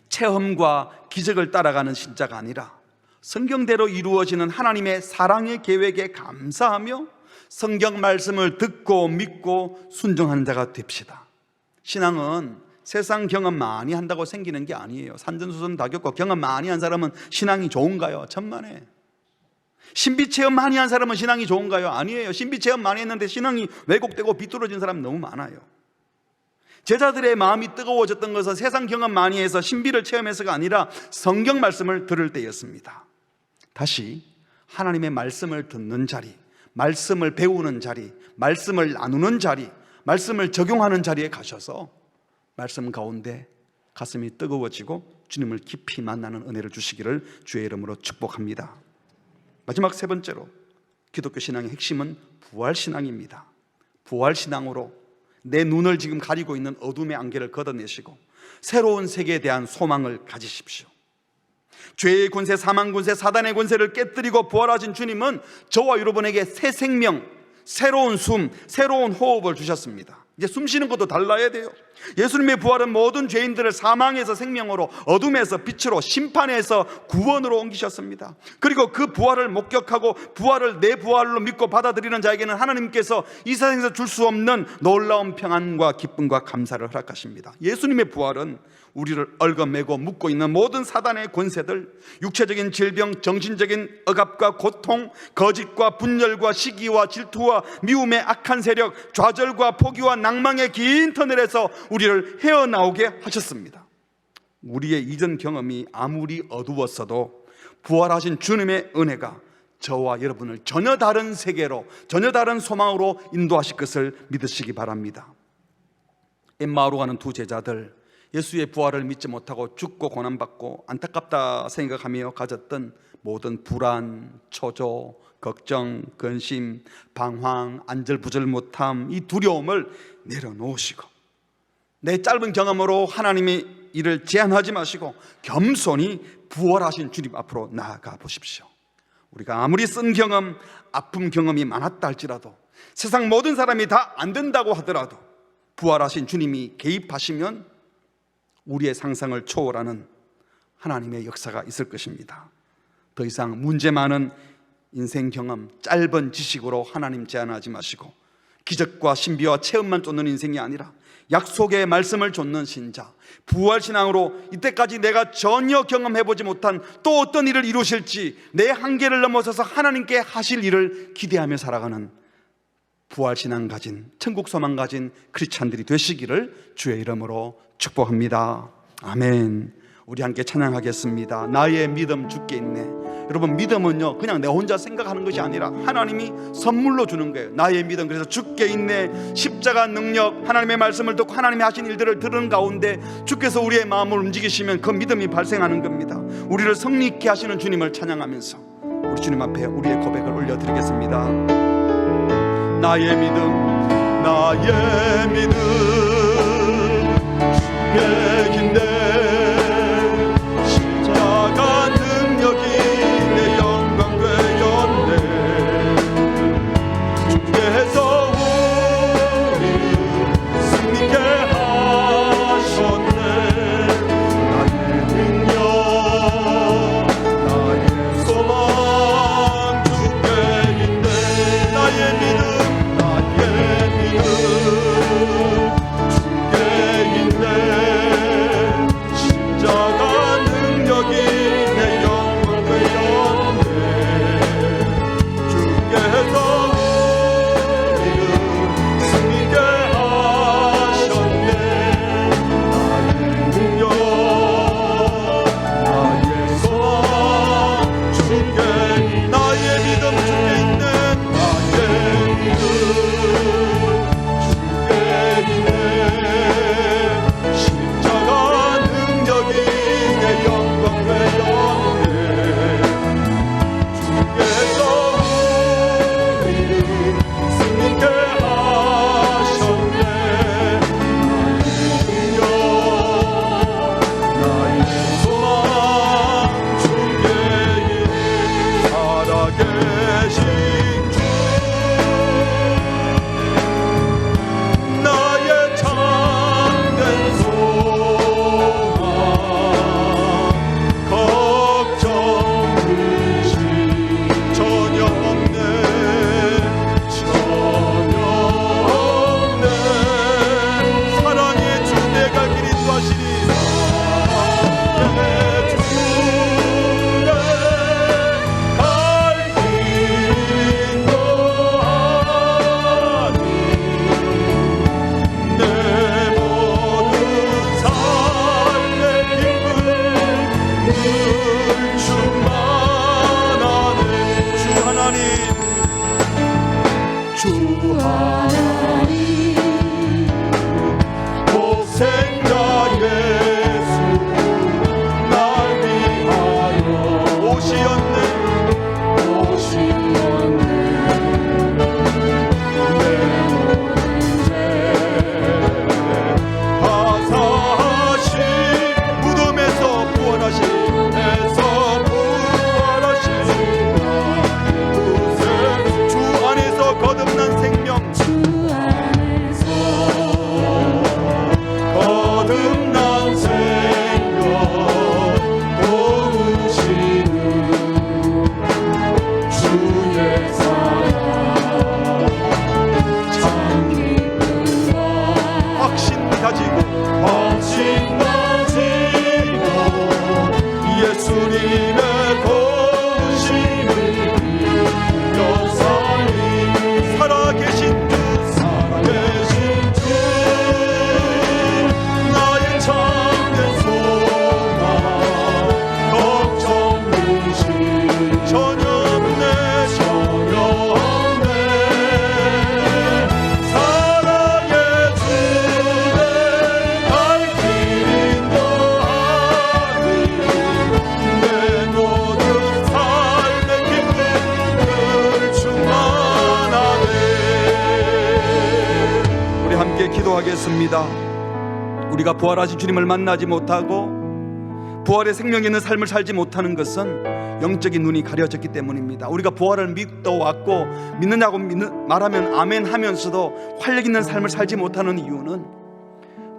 체험과 기적을 따라가는 신자가 아니라 성경대로 이루어지는 하나님의 사랑의 계획에 감사하며 성경 말씀을 듣고 믿고 순종하는 자가 됩시다. 신앙은 세상 경험 많이 한다고 생기는 게 아니에요. 산전수전 다 겪고 경험 많이 한 사람은 신앙이 좋은가요? 천만에. 신비 체험 많이 한 사람은 신앙이 좋은가요? 아니에요. 신비 체험 많이 했는데 신앙이 왜곡되고 비뚤어진 사람 너무 많아요. 제자들의 마음이 뜨거워졌던 것은 세상 경험 많이 해서 신비를 체험해서가 아니라 성경 말씀을 들을 때였습니다. 다시 하나님의 말씀을 듣는 자리, 말씀을 배우는 자리, 말씀을 나누는 자리, 말씀을 적용하는 자리에 가셔서 말씀 가운데 가슴이 뜨거워지고 주님을 깊이 만나는 은혜를 주시기를 주의 이름으로 축복합니다. 마지막 세 번째로, 기독교 신앙의 핵심은 부활신앙입니다. 부활신앙으로 내 눈을 지금 가리고 있는 어둠의 안개를 걷어내시고 새로운 세계에 대한 소망을 가지십시오. 죄의 권세, 사망 권세, 사단의 권세를 깨뜨리고 부활하신 주님은 저와 여러분에게 새 생명, 새로운 숨, 새로운 호흡을 주셨습니다. 이제 숨 쉬는 것도 달라야 돼요. 예수님의 부활은 모든 죄인들을 사망에서 생명으로, 어둠에서 빛으로, 심판에서 구원으로 옮기셨습니다. 그리고 그 부활을 목격하고 부활을 내 부활로 믿고 받아들이는 자에게는 하나님께서 이 세상에서 줄 수 없는 놀라운 평안과 기쁨과 감사를 허락하십니다. 예수님의 부활은 우리를 얽어매고 묶고 있는 모든 사단의 권세들, 육체적인 질병, 정신적인 억압과 고통, 거짓과 분열과 시기와 질투와 미움의 악한 세력, 좌절과 포기와 낭망의 긴 터널에서 우리를 헤어나오게 하셨습니다. 우리의 이전 경험이 아무리 어두웠어도 부활하신 주님의 은혜가 저와 여러분을 전혀 다른 세계로, 전혀 다른 소망으로 인도하실 것을 믿으시기 바랍니다. 엠마오로 가는 두 제자들, 예수의 부활을 믿지 못하고 죽고 고난받고 안타깝다 생각하며 가졌던 모든 불안, 초조, 걱정, 근심, 방황, 안절부절 못함, 이 두려움을 내려놓으시고 내 짧은 경험으로 하나님의 일을 제한하지 마시고 겸손히 부활하신 주님 앞으로 나아가 보십시오. 우리가 아무리 쓴 경험, 아픔 경험이 많았다 할지라도, 세상 모든 사람이 다 안 된다고 하더라도 부활하신 주님이 개입하시면 우리의 상상을 초월하는 하나님의 역사가 있을 것입니다. 더 이상 문제 많은 인생 경험, 짧은 지식으로 하나님 제한하지 마시고 기적과 신비와 체험만 쫓는 인생이 아니라 약속의 말씀을 쫓는 신자, 부활신앙으로 이때까지 내가 전혀 경험해보지 못한 또 어떤 일을 이루실지 내 한계를 넘어서서 하나님께 하실 일을 기대하며 살아가는 부활신앙 가진, 천국소망 가진 크리스찬들이 되시기를 주의 이름으로 축복합니다. 아멘. 우리 함께 찬양하겠습니다. 나의 믿음 주께 있네. 여러분, 믿음은요 그냥 내 혼자 생각하는 것이 아니라 하나님이 선물로 주는 거예요. 나의 믿음, 그래서 주께 있네. 십자가 능력, 하나님의 말씀을 듣고 하나님이 하신 일들을 들은 가운데 주께서 우리의 마음을 움직이시면 그 믿음이 발생하는 겁니다. 우리를 성립케 하시는 주님을 찬양하면서 우리 주님 앞에 우리의 고백을 올려드리겠습니다. 나의 믿음, 나의 믿음 주께 있네. 십자가 능력이 내 영광 되었네. 주께서 우리 승리케 하셨네. 나의 능력, 나의 소망 주께 있네. 나의 믿음, 나의 믿음 주께 있네. 기도하겠습니다. 우리가 부활하신 주님을 만나지 못하고 부활의 생명이 있는 삶을 살지 못하는 것은 영적인 눈이 가려졌기 때문입니다. 우리가 부활을 믿어왔고 믿느냐고 말하면 아멘 하면서도 활력 있는 삶을 살지 못하는 이유는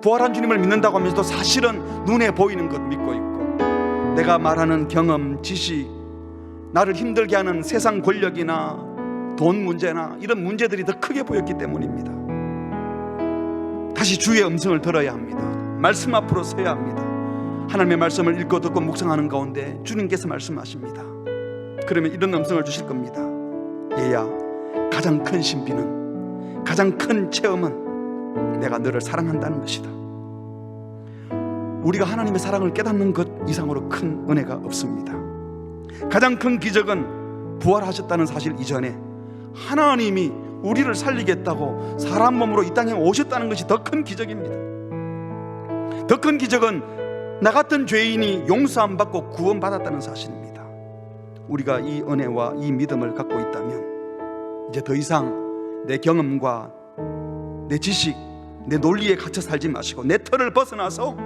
부활한 주님을 믿는다고 하면서도 사실은 눈에 보이는 것 믿고 있고 내가 말하는 경험, 지식, 나를 힘들게 하는 세상 권력이나 돈 문제나 이런 문제들이 더 크게 보였기 때문입니다. 다시 주의 음성을 들어야 합니다. 말씀 앞으로 서야 합니다. 하나님의 말씀을 읽고 듣고 묵상하는 가운데 주님께서 말씀하십니다. 그러면 이런 음성을 주실 겁니다. 얘야, 가장 큰 신비는, 가장 큰 체험은 내가 너를 사랑한다는 것이다. 우리가 하나님의 사랑을 깨닫는 것 이상으로 큰 은혜가 없습니다. 가장 큰 기적은 부활하셨다는 사실 이전에 하나님이 우리를 살리겠다고 사람 몸으로 이 땅에 오셨다는 것이 더 큰 기적입니다. 더 큰 기적은 나 같은 죄인이 용서함 받고 구원받았다는 사실입니다. 우리가 이 은혜와 이 믿음을 갖고 있다면 이제 더 이상 내 경험과 내 지식, 내 논리에 갇혀 살지 마시고 내 틀을 벗어나서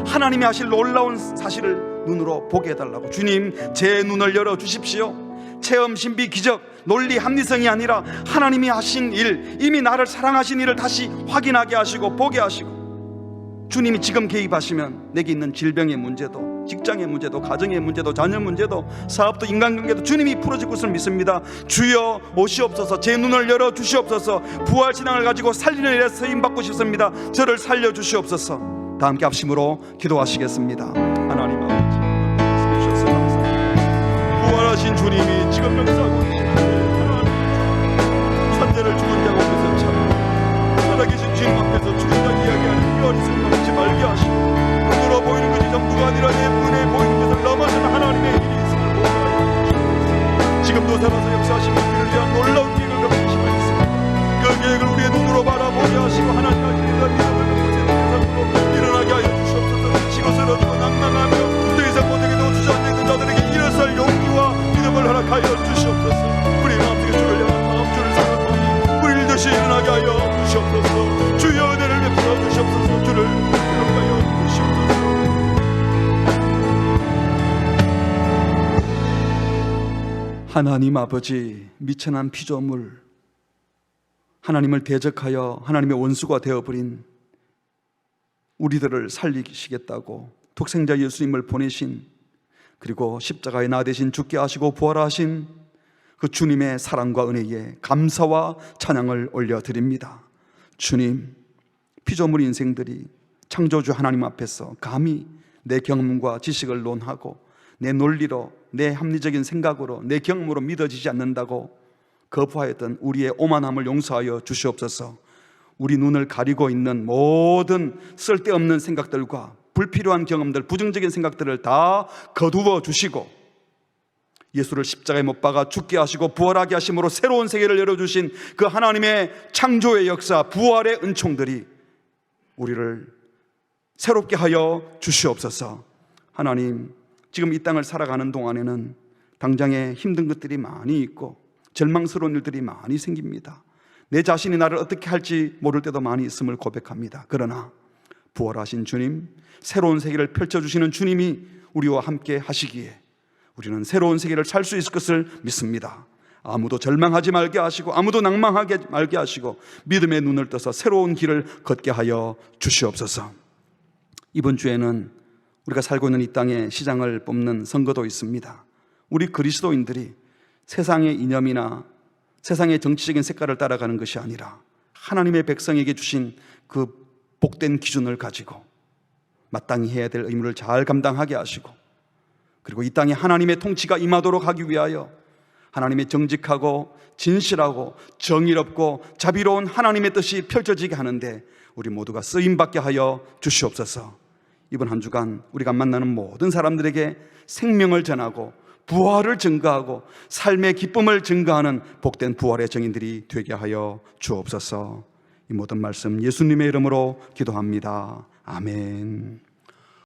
하나님이 하실 놀라운 사실을 눈으로 보게 해달라고, 주님 제 눈을 열어주십시오. 체험, 신비, 기적, 논리, 합리성이 아니라 하나님이 하신 일, 이미 나를 사랑하신 일을 다시 확인하게 하시고 보게 하시고, 주님이 지금 개입하시면 내게 있는 질병의 문제도, 직장의 문제도, 가정의 문제도, 자녀 문제도, 사업도, 인간관계도 주님이 풀어줄 것을 믿습니다. 주여 오시옵소서. 제 눈을 열어 주시옵소서. 부활 신앙을 가지고 살리는 일에 쓰임받고 싶습니다. 저를 살려 주시옵소서. 다 함께 합심으로 기도하시겠습니다. 하나님 아버지, 말씀해 주셔서 감사합니다. 부활하신 주님이 지금 역사하고 계시는데 하나님, 천재를 죽은 자 앞에서 찾고 살아계신 주님 앞에서 주님과 이야기하는 이 어리석은 맘치 말게 하시고, 눈으로 보이는 것이 전부가 아니라 내 눈에 보이는 것을 넘어서는 하나님의 일이 있음을 보게 하여 주시옵소서. 지금도 살아서 역사하시는 우리를 위한 놀라운 계획을 갖고 계시옵소서. 그 계획을 우리의 눈으로 바라보게 하시고 하나님 아버지의 믿음을 갖고 세상으로 일어나게 하여 주시옵소서. 지고 쓰러지고 낭망하며 더 이상 못하게도 주저앉는 자들에게 일어설 용기와 믿음을 허락하여 주시옵소서. 우리 마음속에 주를 향한 마음, 주를 생각하니 우리를 다시 일어나게 하여 주시옵소서. 주여 은혜를 베풀어 주시옵소서. 주를 기억하여 주시옵소서. 하나님 아버지, 미천한 피조물, 하나님을 대적하여 하나님의 원수가 되어버린 우리들을 살리시겠다고 독생자 예수님을 보내신, 그리고 십자가에 나 대신 죽게 하시고 부활하신 그 주님의 사랑과 은혜에 감사와 찬양을 올려드립니다. 주님, 피조물 인생들이 창조주 하나님 앞에서 감히 내 경험과 지식을 논하고 내 논리로, 내 합리적인 생각으로, 내 경험으로 믿어지지 않는다고 거부하였던 우리의 오만함을 용서하여 주시옵소서. 우리 눈을 가리고 있는 모든 쓸데없는 생각들과 불필요한 경험들, 부정적인 생각들을 다 거두어 주시고 예수를 십자가에 못 박아 죽게 하시고 부활하게 하심으로 새로운 세계를 열어주신 그 하나님의 창조의 역사, 부활의 은총들이 우리를 새롭게 하여 주시옵소서. 하나님, 지금 이 땅을 살아가는 동안에는 당장에 힘든 것들이 많이 있고 절망스러운 일들이 많이 생깁니다. 내 자신이 나를 어떻게 할지 모를 때도 많이 있음을 고백합니다. 그러나 부활하신 주님, 새로운 세계를 펼쳐주시는 주님이 우리와 함께 하시기에 우리는 새로운 세계를 살 수 있을 것을 믿습니다. 아무도 절망하지 말게 하시고 아무도 낭망하게 말게 하시고 믿음의 눈을 떠서 새로운 길을 걷게 하여 주시옵소서. 이번 주에는 우리가 살고 있는 이 땅에 시장을 뽑는 선거도 있습니다. 우리 그리스도인들이 세상의 이념이나 세상의 정치적인 색깔을 따라가는 것이 아니라 하나님의 백성에게 주신 그 복된 기준을 가지고 마땅히 해야 될 의무를 잘 감당하게 하시고, 그리고 이 땅에 하나님의 통치가 임하도록 하기 위하여 하나님의 정직하고 진실하고 정의롭고 자비로운 하나님의 뜻이 펼쳐지게 하는데 우리 모두가 쓰임받게 하여 주시옵소서. 이번 한 주간 우리가 만나는 모든 사람들에게 생명을 전하고 부활을 증거하고 삶의 기쁨을 증거하는 복된 부활의 증인들이 되게 하여 주옵소서. 이 모든 말씀 예수님의 이름으로 기도합니다. 아멘.